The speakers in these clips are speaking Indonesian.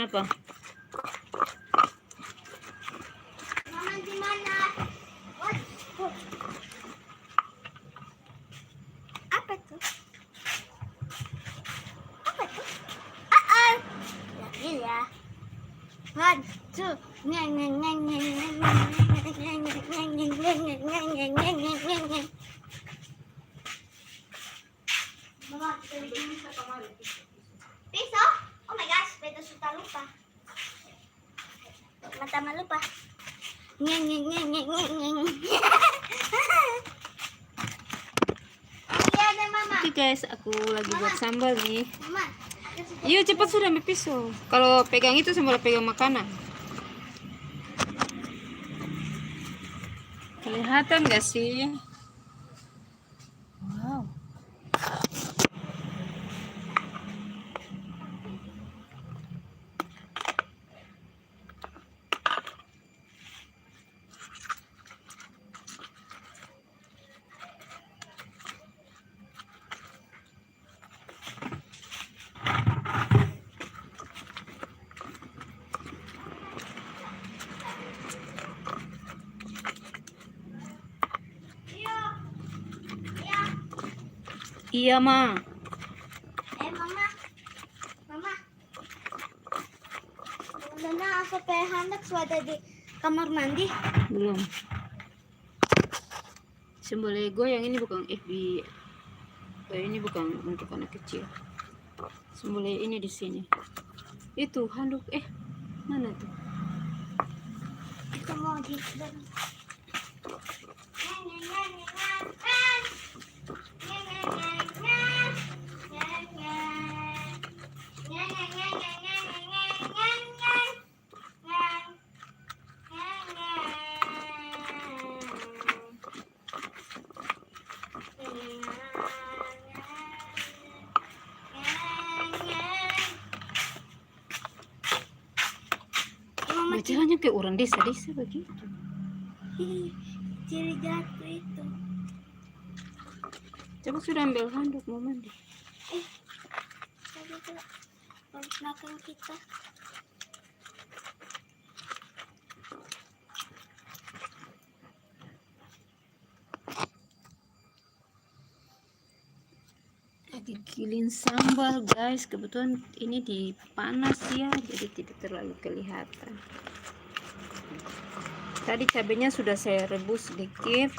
Kenapa? Mama di mana? Apa tuh? Apa tuh? Lagi ya. 1, 2, nyeng nyeng nyeng nyeng nyeng nyeng nyeng nyeng nyeng nyeng nyeng nyeng nyeng. Mama, piso? Oh my gosh, pwede suta lupa. Mata malupa. Nyeng nyeng nyeng nyeng nyeng nyeng. Iya deh mama. Oke guys, aku lagi buat sambal nih. Mama. Iya cepat sudah ambil pisau. Kalau pegang itu sambal pegang makanan. Kelihatan gak sih? Wow. Iya, Ma. Mama. Mama. Udah na aku hendak sudah di kamar mandi. Belum. Sambal Lego yang ini bukan FB. Ini bukan untuk anak kecil. Sambal ini di sini. Itu handuk mana tuh? Kita mau di Jalannya kayak orang desa-desa begitu. Ciri jatuh itu. Coba sudah ambil handuk mau mandi. Tadi tuh belakang kita. Lagi giling sambal guys, kebetulan ini dipanas ya, jadi tidak terlalu kelihatan. Tadi cabenya sudah saya rebus sedikit.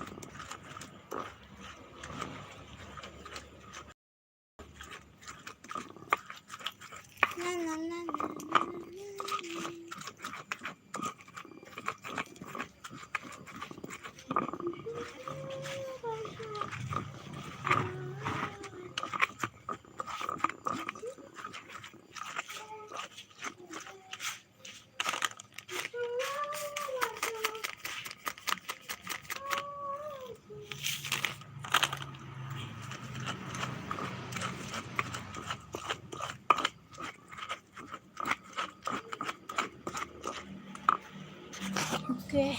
Oke.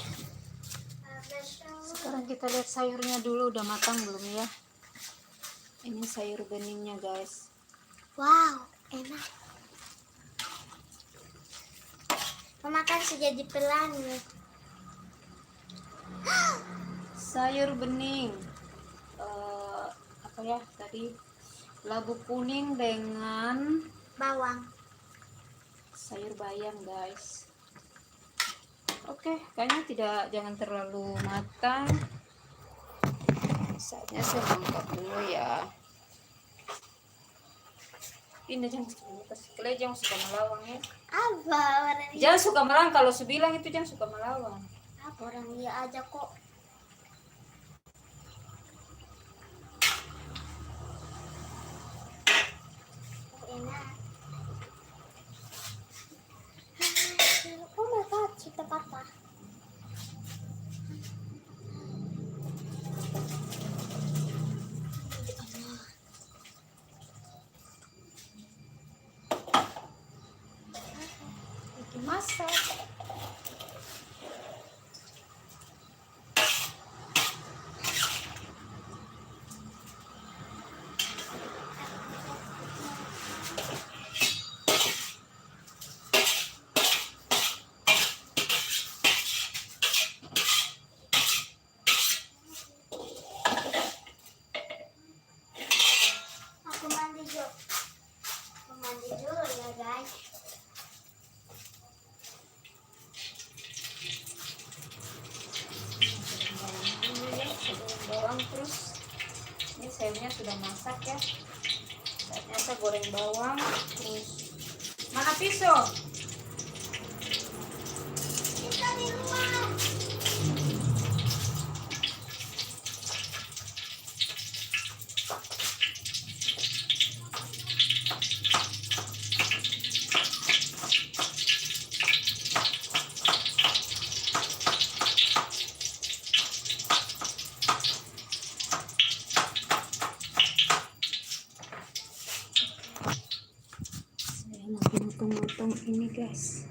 Sekarang kita lihat sayurnya dulu udah matang belum ya. Ini sayur beningnya guys. Wow, enak. Mama kan sudah dipelan nih. Sayur bening. Apa ya tadi? Labu kuning dengan Bawang. sayur bayam guys. Oke, kayaknya jangan terlalu matang. Saatnya saya angkat dulu ya. Ini jangan jangan suka melawan ya. Apa orang Jangan suka melawan, kalau sebilang itu jangan suka melawan. Apa orang dia aja kok. Enak. Oh my god, sudah patah. Masak. sayurnya sudah masak ya. Saatnya saya goreng bawang. Terus mana pisau? Kita di luar. Saya lagi motong-motong ini guys.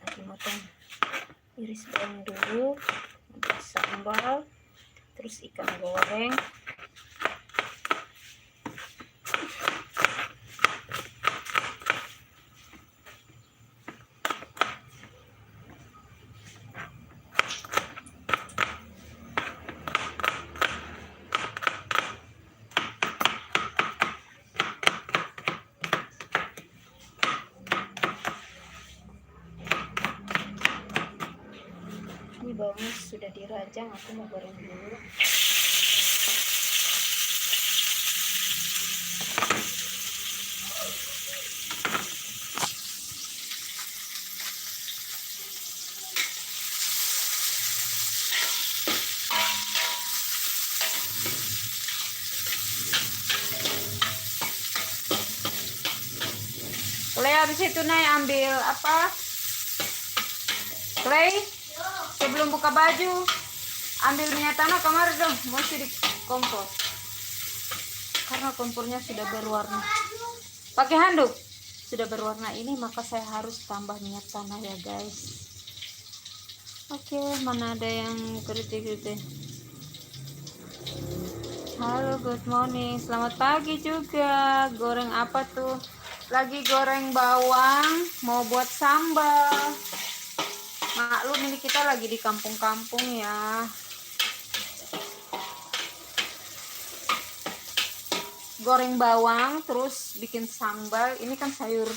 Lagi motong iris bawang dulu, untuk sambal, terus ikan goreng. Ini bawangnya sudah dirajang, aku mau goreng dulu. Clay, habis itu Nay ambil apa? Clay, sebelum buka baju, ambil minyak tanah kemarin dong, masih di kompor. Karena kompornya sudah berwarna. Pakai handuk. Sudah berwarna ini, maka saya harus tambah minyak tanah ya guys. Oke, mana ada yang kritik-kritik. Halo, good morning. Selamat pagi juga. Goreng apa tuh? Lagi goreng bawang, mau buat sambal. Maklum ini kita lagi di kampung-kampung ya. Goreng bawang, terus bikin sambal. Ini kan sayur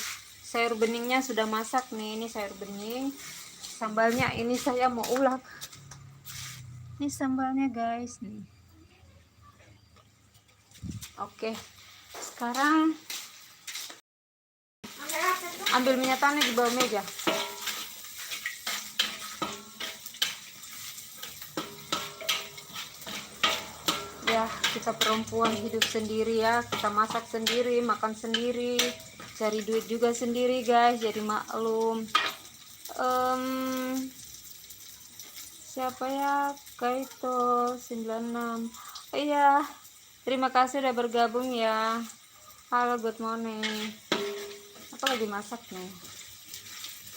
beningnya sudah masak nih. Ini sayur bening. Sambalnya ini saya mau ulek. Ini sambalnya guys nih. Oke, sekarang ambil minyak tanah di bawah meja. Ya, kita perempuan hidup sendiri ya. Kita masak sendiri, makan sendiri, cari duit juga sendiri guys. Jadi maklum. Siapa ya? Kaito 96. Oh iya, terima kasih udah bergabung ya. Halo, good morning. Aku lagi masak nih.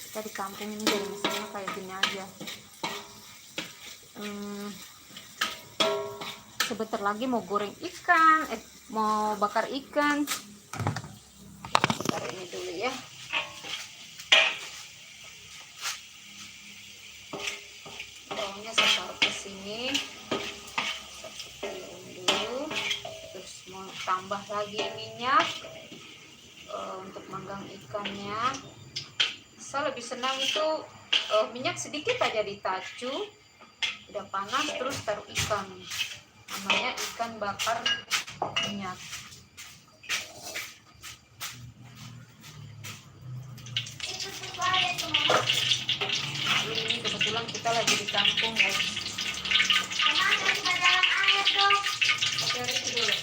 Kita di kampung ini jadi masaknya kayak gini aja. Sebentar lagi mau goreng ikan, mau bakar ikan. Taruh ini dulu ya. Bawangnya saya taruh ke sini. Dulu. Terus mau tambah lagi minyak untuk manggang ikannya. Saya lebih senang itu minyak sedikit aja ditacu. Udah panas terus taruh ikan. Namanya ikan bakar minyak. Ini kebetulan kita lagi di kampung guys. Cari itu dulu.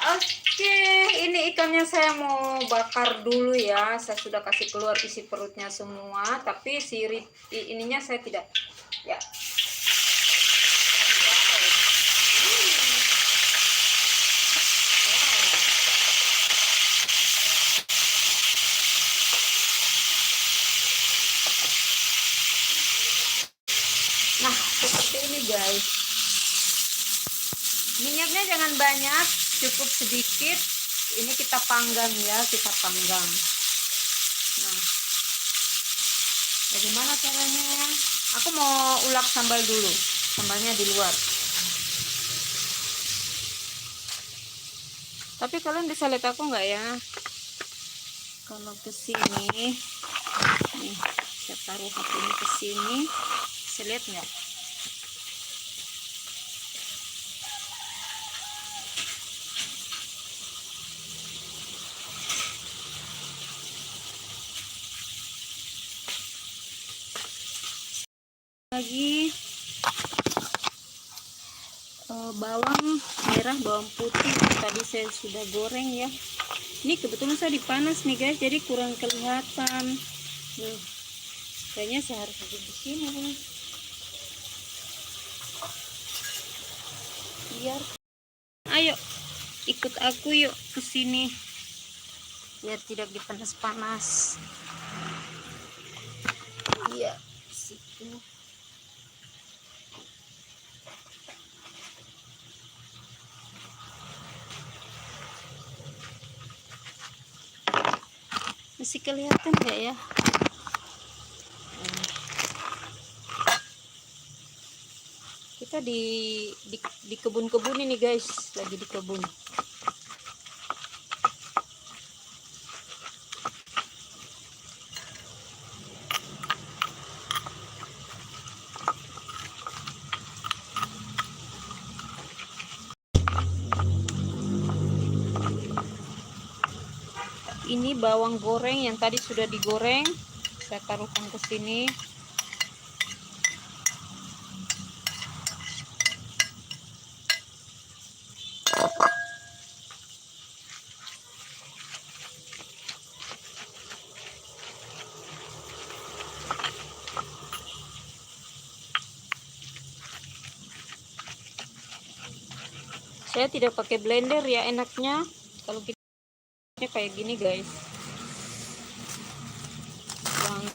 Oke, ini ikannya saya mau bakar dulu ya. Saya sudah kasih keluar isi perutnya semua, tapi ininya saya tidak. Ya. Nah, seperti ini guys. Minyaknya jangan banyak, cukup sedikit. Ini kita panggang ya, kita panggang. Nah, bagaimana caranya? Aku mau ulek sambal dulu, sambalnya di luar. Tapi kalian bisa lihat aku nggak ya? Kalau ke sini, nih, saya taruh HP ini ke sini, bisa lihat nggak? Lagi bawang merah, bawang putih tadi saya sudah goreng ya. Ini kebetulan saya dipanas nih guys, jadi kurang kelihatan. Kayaknya saya harus duduk di sini nih. Biar, ayo ikut aku yuk ke sini, biar tidak dipanas-panas. Iya, situ. Masih kelihatan nggak ya? Kita di kebun-kebun ini guys, lagi di kebun. Ini bawang goreng yang tadi sudah digoreng, saya taruhkan ke sini. Saya tidak pakai blender ya, enaknya kalau kita kayak gini guys, yang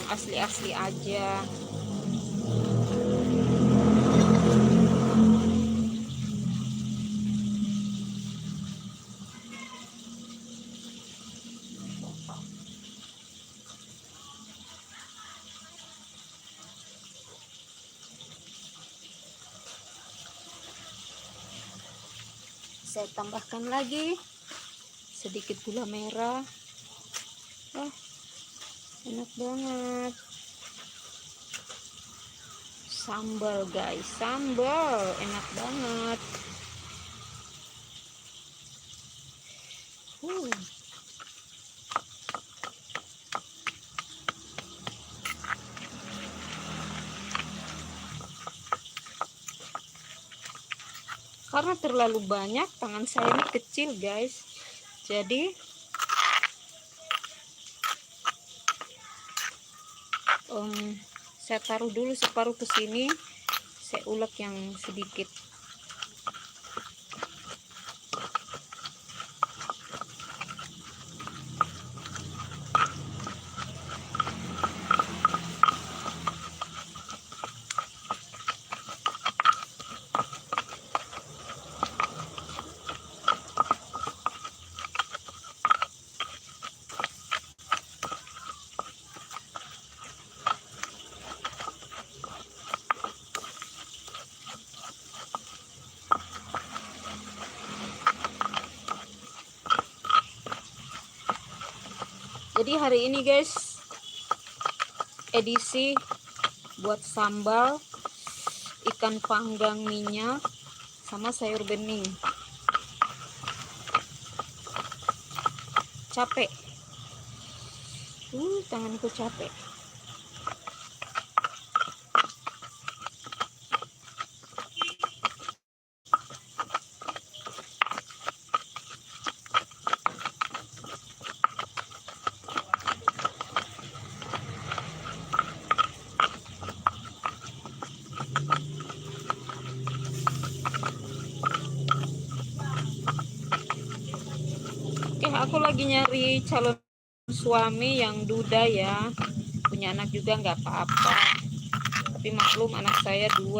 asli-asli aja. Saya tambahkan lagi sedikit gula merah. Enak banget. Sambal guys, sambal enak banget. Karena terlalu banyak, tangan saya ini kecil guys, jadi saya taruh dulu separuh ke sini, saya ulek yang sedikit. Jadi hari ini guys, edisi buat sambal ikan panggang minyak sama sayur bening. Capek, tanganku capek. Oke, aku lagi nyari calon suami yang duda ya, punya anak juga nggak apa-apa, tapi maklum anak saya 2.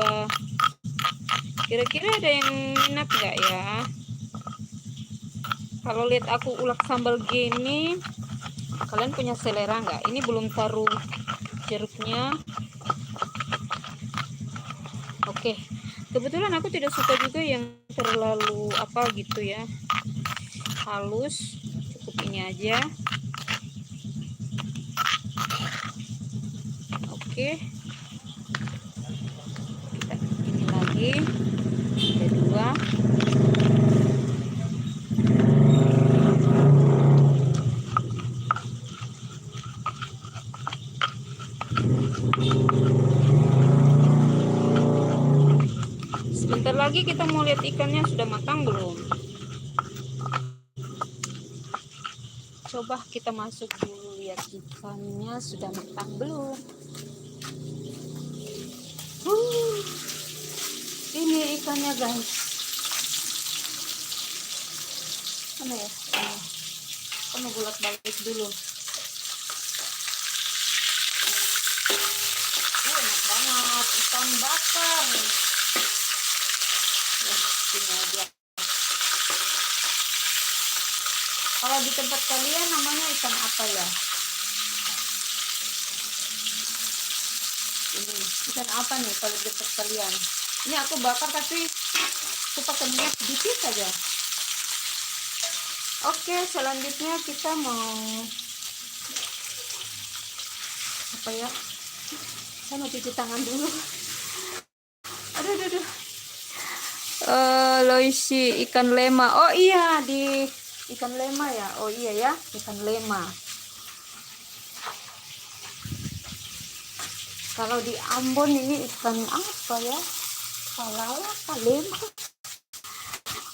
Kira-kira ada yang minat nggak ya? Kalau lihat aku ulek sambal gini, kalian punya selera nggak? Ini belum taruh jeruknya. Oke, kebetulan aku tidak suka juga yang terlalu apa gitu ya, halus, cukup ini aja. Oke, kita ini lagi kedua. Sebentar lagi kita mau lihat ikannya sudah matang belum. Coba kita masuk dulu lihat ikannya sudah matang belum. Ini ikannya guys. Mana ya? Kamu bolak-balik dulu. Enak banget ikan bakar. Ini aja. Kalau di tempat kalian namanya ikan apa ya? Ini ikan apa nih kalau di tempat kalian? Ini aku bakar tapi aku pakai minyak sedikit saja. Oke, selanjutnya kita mau apa ya? Saya mau cuci tangan dulu. Aduh. Loisi ikan lema. Oh iya, di ikan lema ya. Oh iya ya, ikan lema. Kalau di Ambon ini ikan apa ya? Palala, lema.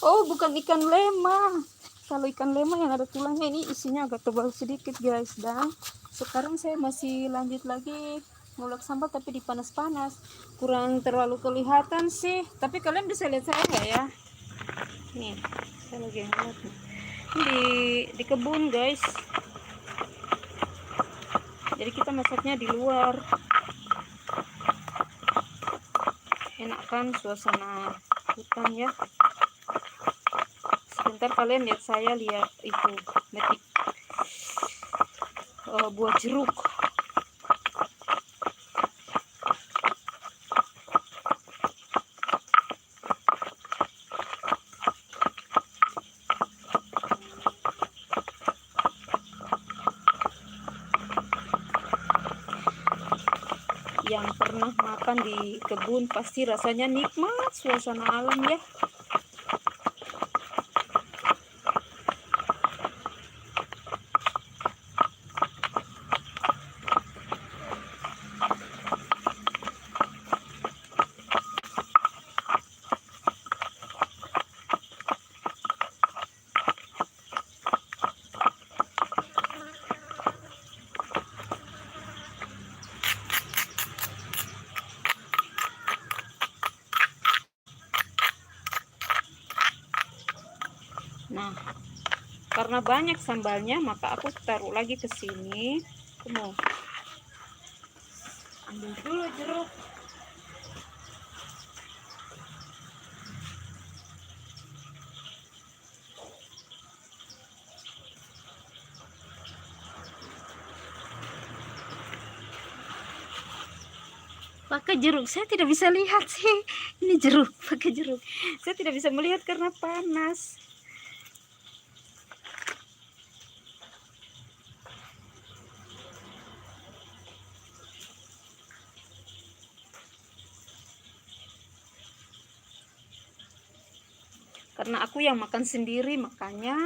Oh, bukan ikan lema. Kalau ikan lema yang ada tulangnya ini isinya agak tebal sedikit guys. Dan sekarang saya masih lanjut lagi ngulek sambal tapi dipanas-panas. Kurang terlalu kelihatan sih. Tapi kalian bisa lihat saya nggak ya? Nih, saya lagi ngulek nih. Ini di kebun guys. Jadi kita masaknya di luar. Enak kan suasana hutan ya. Sebentar kalian lihat saya lihat itu metik buah jeruk. Yang pernah makan di kebun pasti rasanya nikmat suasana alam ya. Nah, karena banyak sambalnya, maka aku taruh lagi ke sini. Aku mau ambil dulu jeruk. Pakai jeruk, saya tidak bisa lihat sih. Ini jeruk, pakai jeruk. Saya tidak bisa melihat karena panas. Karena aku yang makan sendiri, makanya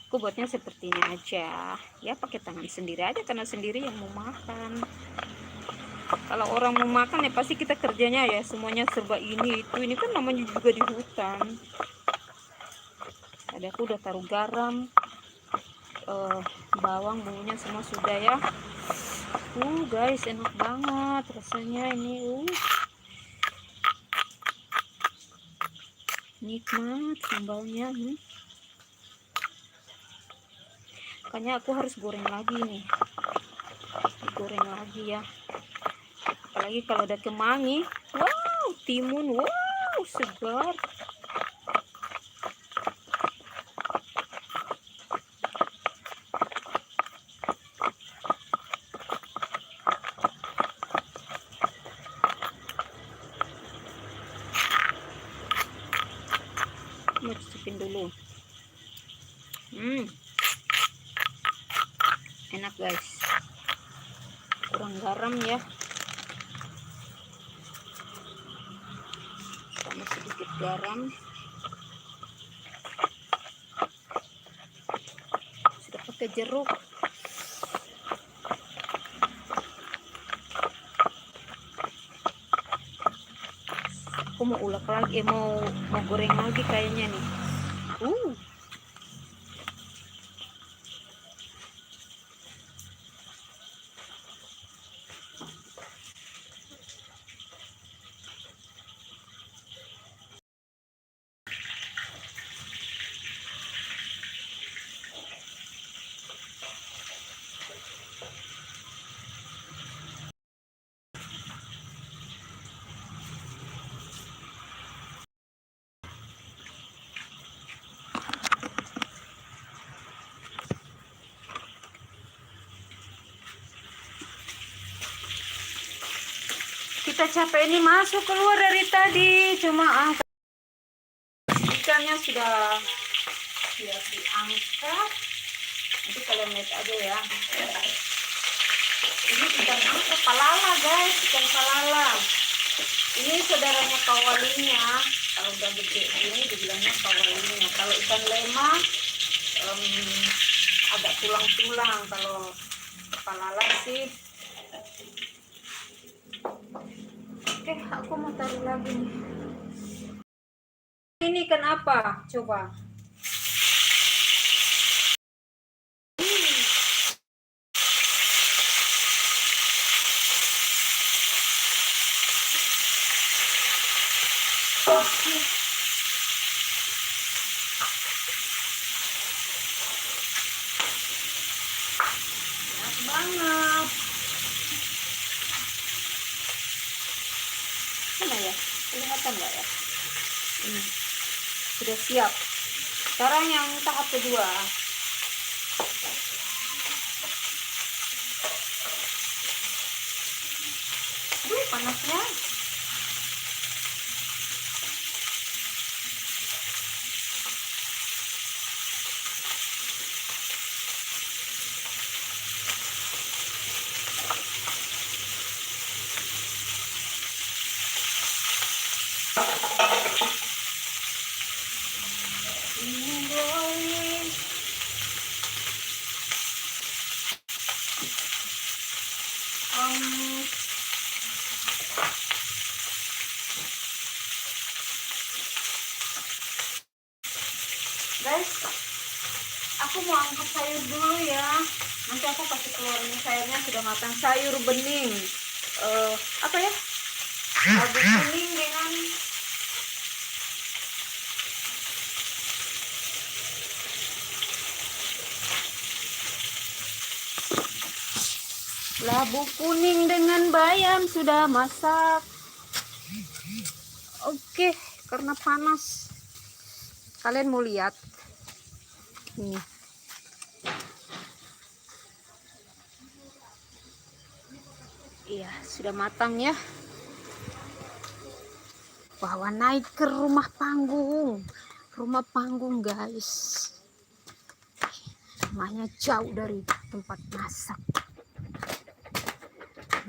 aku buatnya seperti ini aja. Ya pakai tangan sendiri aja karena sendiri yang mau makan. Kalau orang mau makan ya pasti kita kerjanya ya semuanya serba ini itu. Ini kan namanya juga di hutan. Ada aku udah taruh garam, bawang, bumbunya semua sudah ya. Guys, enak banget rasanya ini. Nikmat sambalnya. Makanya aku harus goreng lagi nih. Goreng lagi ya. Apalagi kalau ada kemangi. Wow, timun. Wow, segar. Mau cicipin dulu. Enak guys. Kurang garam ya. Tambah sedikit garam. Sudah pakai jeruk. Aku mau ulek lagi, mau goreng lagi kayaknya nih. Kita capek ini masuk keluar dari tadi, cuma ikannya sudah diangkat. Nanti kalian lihat aja ya. Ini ikan apa? Palala guys, ikan palala. Ini saudaranya kawalinya. Kalau udah gede ini dibilangnya kawalinya. Kalau ikan lema agak tulang-tulang. Kalau palala sih. Oke, aku mau taruh lagi nih. Ini ikan apa? Coba. Enak banget. Mana ya? Kelihatan nggak ya? Ini sudah siap. Sekarang yang tahap kedua. Panasnya. Ini boleh. Guys, aku mau angkat sayur dulu ya. Nanti aku kasih keluar ini sayurnya sudah matang. Sayur bening. Apa ya? Labu kuning dengan labu kuning dengan bayam sudah masak. Oke, karena panas. Kalian mau lihat? Nih. Iya, sudah matang ya. Bawa naik ke rumah panggung. Rumah panggung, guys. Rumahnya jauh dari tempat masak.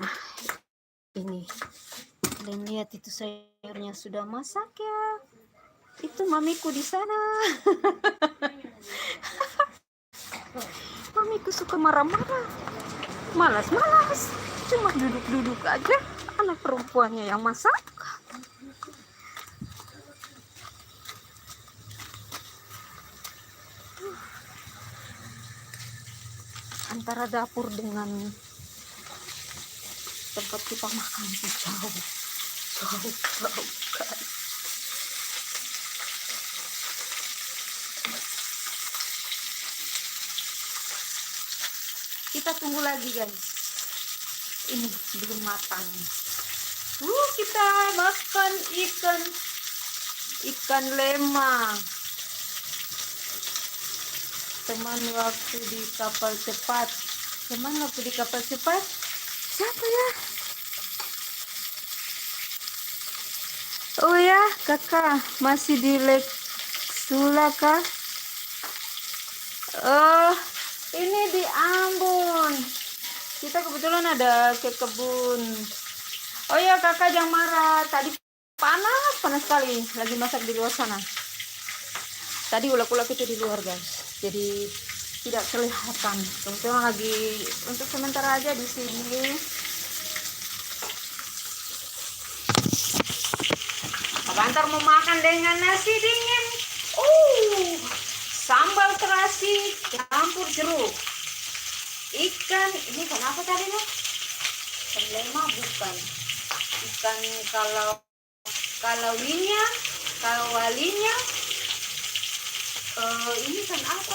Nah, ini. Kalian lihat itu sayurnya sudah masak ya. Itu mamiku di sana. Mamiku suka marah-marah. Malas-malas. Cuma duduk-duduk aja. Anak perempuannya yang masak. Antara dapur dengan tempat kita makan itu jauh, guys. Kita tunggu lagi guys. Ini belum matang. Kita makan ikan lema. Teman waktu di kapal cepat. Teman waktu di kapal cepat. Siapa ya? Oh ya, kakak masih di Lake Sula kah? Oh, ini di Ambon. Kita kebetulan ada ke kebun. Oh ya kakak jangan marah. Tadi panas sekali. Lagi masak di luar sana. Tadi ulek-ulek itu di luar guys. Jadi tidak kelihatan. Kebetulan lagi untuk sementara aja di sini. Antar mau makan dengan nasi dingin. Sambal terasi campur jeruk. Ikan ini kenapa tadi loh? Ikan lema bukan. Ikan kalauinya, kalawalinya. Ini kan apa?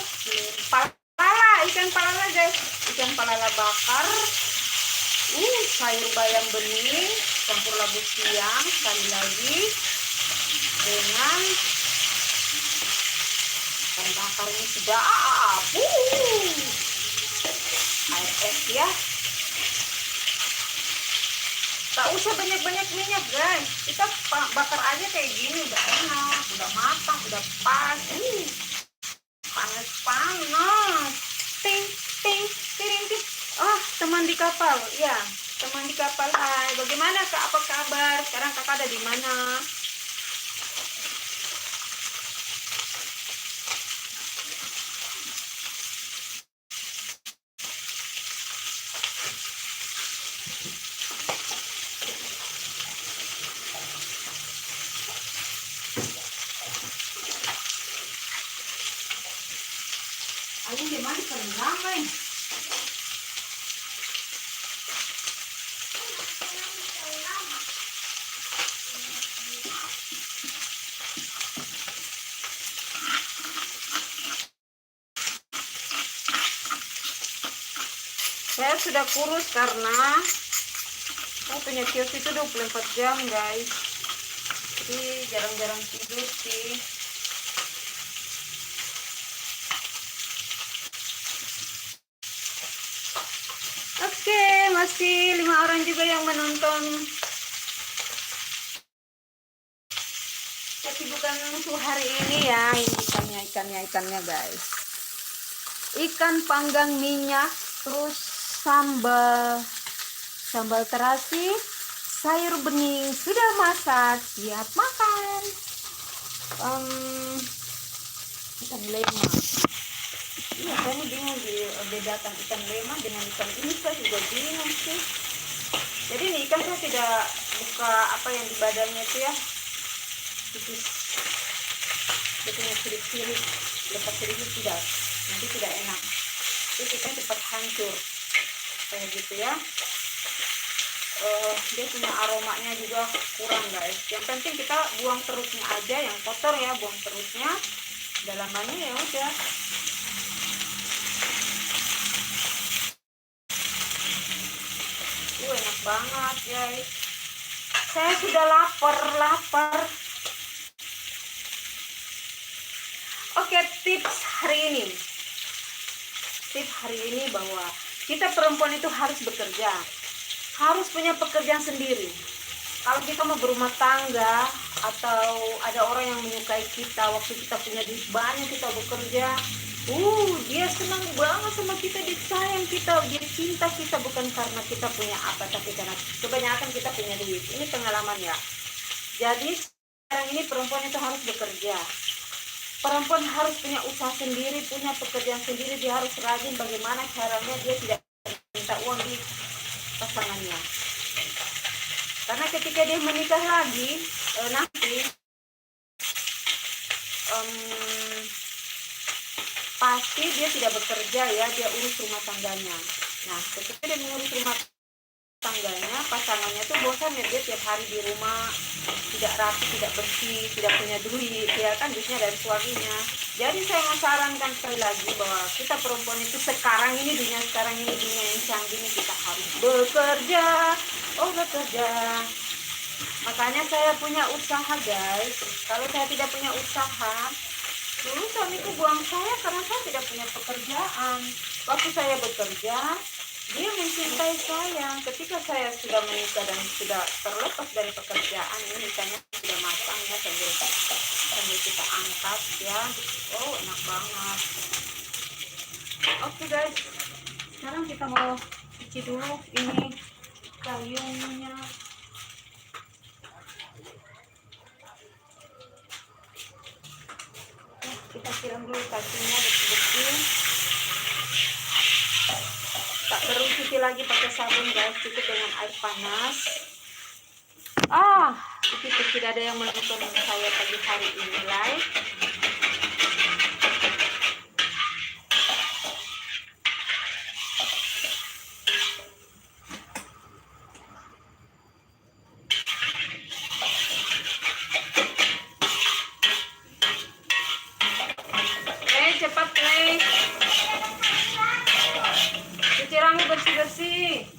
Palala, ikan palala guys. Ikan palala bakar. Sayur bayam bening campur labu siam sekali lagi dengan ikan bakar ini sedap. Air es ya. Tak usah banyak-banyak minyak guys. Kita bakar aja kayak gini udah enak, udah matang, udah pas. Panas. Ting ting ting ting. Oh, teman di kapal. Ya, teman di kapal. Hai, bagaimana Kak? Apa kabar? Sekarang Kakak ada di mana? Ayun, di mana kan Saya sudah kurus karena saya punya kios itu 24 jam guys. Jadi jarang-jarang tidur sih. Oke, masih 5 orang juga yang menonton. Kesibukan untuk hari ini ya, ini ikannya guys. Ikan panggang minyak, terus sambal terasi, sayur bening sudah masak, siap makan. Ikan lema. Iya, saya ini bingung dibedakan ikan lema dengan ikan ini, saya juga bingung sih. Jadi ini ikan saya tidak buka apa yang di badannya itu ya, tipis, dia punya sirik-sirik, lepas sirik tidak, nanti tidak enak. Terus ikan cepat hancur, kayak gitu ya. Dia punya aromanya juga kurang guys. Yang penting kita buang perutnya aja, yang kotor ya, buang perutnya. Dalamannya ya udah. Enak banget guys. Saya sudah lapar. Oke, tips hari ini bahwa kita perempuan itu harus bekerja, harus punya pekerjaan sendiri. Kalau kita mau berumah tangga atau ada orang yang menyukai kita, waktu kita punya duit banyak kita bekerja, dia senang banget sama kita, dia sayang kita, dia cinta kita bukan karena kita punya apa, tapi karena kebanyakan kita punya duit. Ini pengalaman ya. Jadi sekarang ini perempuan itu harus bekerja. Perempuan harus punya usaha sendiri, punya pekerjaan sendiri. Dia harus rajin bagaimana caranya dia tidak minta uang di pasangannya. Karena ketika dia menikah lagi nanti pasti dia tidak bekerja ya, dia urus rumah tangganya. Nah, ketika dia mengurus rumah tangganya, pasangannya tuh bosan ya, dia tiap hari di rumah tidak rapi, tidak bersih, tidak punya duit, ya kan duitnya dari suaminya. Jadi saya mau sarankan sekali lagi bahwa kita perempuan itu sekarang ini, dunia yang canggih ini, kita harus bekerja. Bekerja. Makanya saya punya usaha guys. Kalau saya tidak punya usaha, dulu suamiku buang saya karena saya tidak punya pekerjaan. Waktu saya bekerja, dia mencintai saya. Ketika saya sudah menikah dan sudah terlepas dari pekerjaan, ini ikannya sudah matang ya, sambil kita angkat ya. Enak banget. Oke guys, sekarang kita mau cuci dulu ini kayunya. Kita siram dulu kacangnya bersih-bersih. Tak perlu cuci lagi pakai sabun guys, cukup dengan air panas. Itu tidak ada yang menonton saya pagi hari ini live. Cepat Play, cuci rambut bersih-bersih.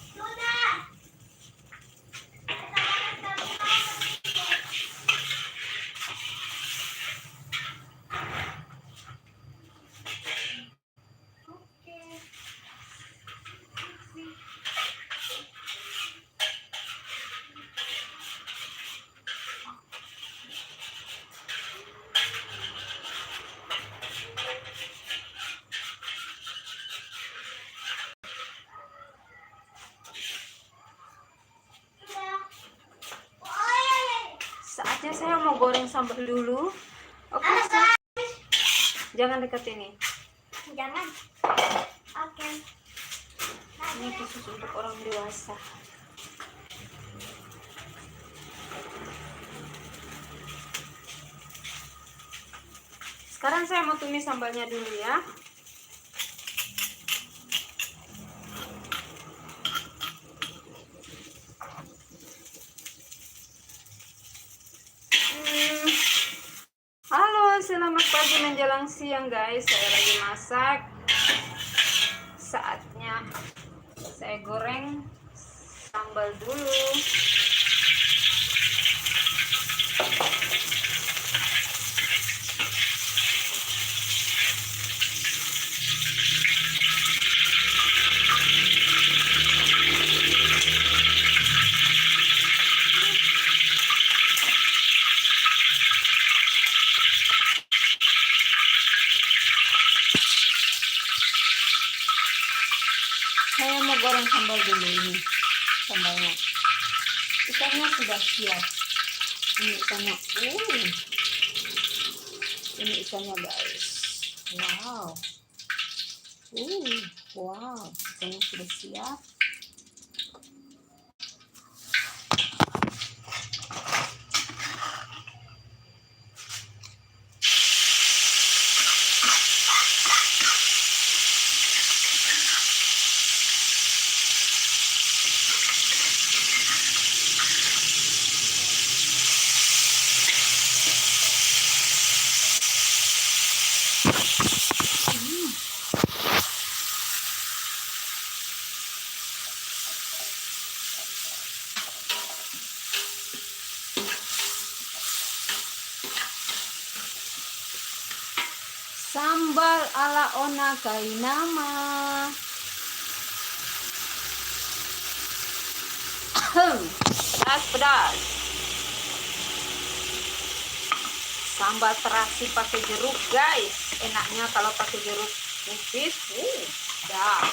Saatnya saya mau goreng sambal dulu. Oke, jangan dekat ini. Jangan. Oke. Ini khusus untuk orang dewasa. Sekarang saya mau tumis sambalnya dulu ya. Halo, selamat pagi menjelang siang guys. Saya lagi masak. Saatnya saya goreng sambal dulu. Saya mau goreng sambal dulu ini. Sambalnya. Ikannya sudah siap. Ini ikannya. Ini ikannya guys. Wow. Wow. Ikannya sudah siap. Sambal ala Ona Kainama. Pedas. Sambal terasi pakai jeruk guys. Enaknya kalau pakai jeruk nipis. Dah.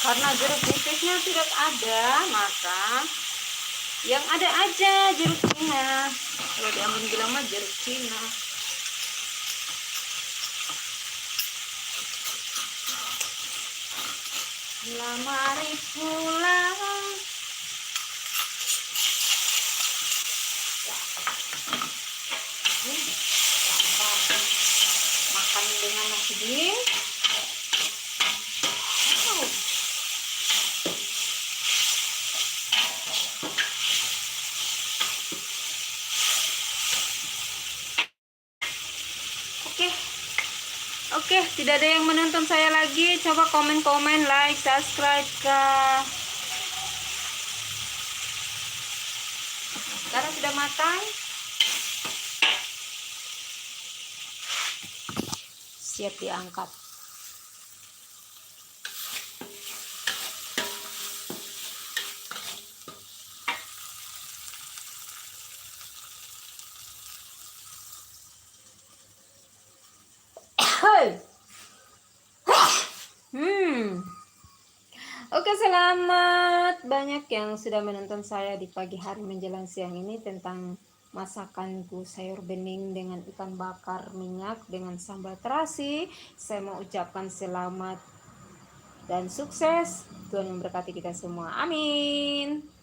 Karena jeruk nipisnya tidak ada, maka yang ada aja jeruk Cina. Kalau diambil bilang mah jeruk Cina. Lamari pulang. Makan dengan nasi dingin. Oke, tidak ada yang menonton saya lagi. Coba komen-komen, like, subscribe kah. Sekarang sudah matang. Siap diangkat. Oke, selamat banyak yang sudah menonton saya di pagi hari menjelang siang ini tentang masakanku sayur bening dengan ikan bakar minyak dengan sambal terasi. Saya mau ucapkan selamat dan sukses. Tuhan memberkati kita semua. Amin.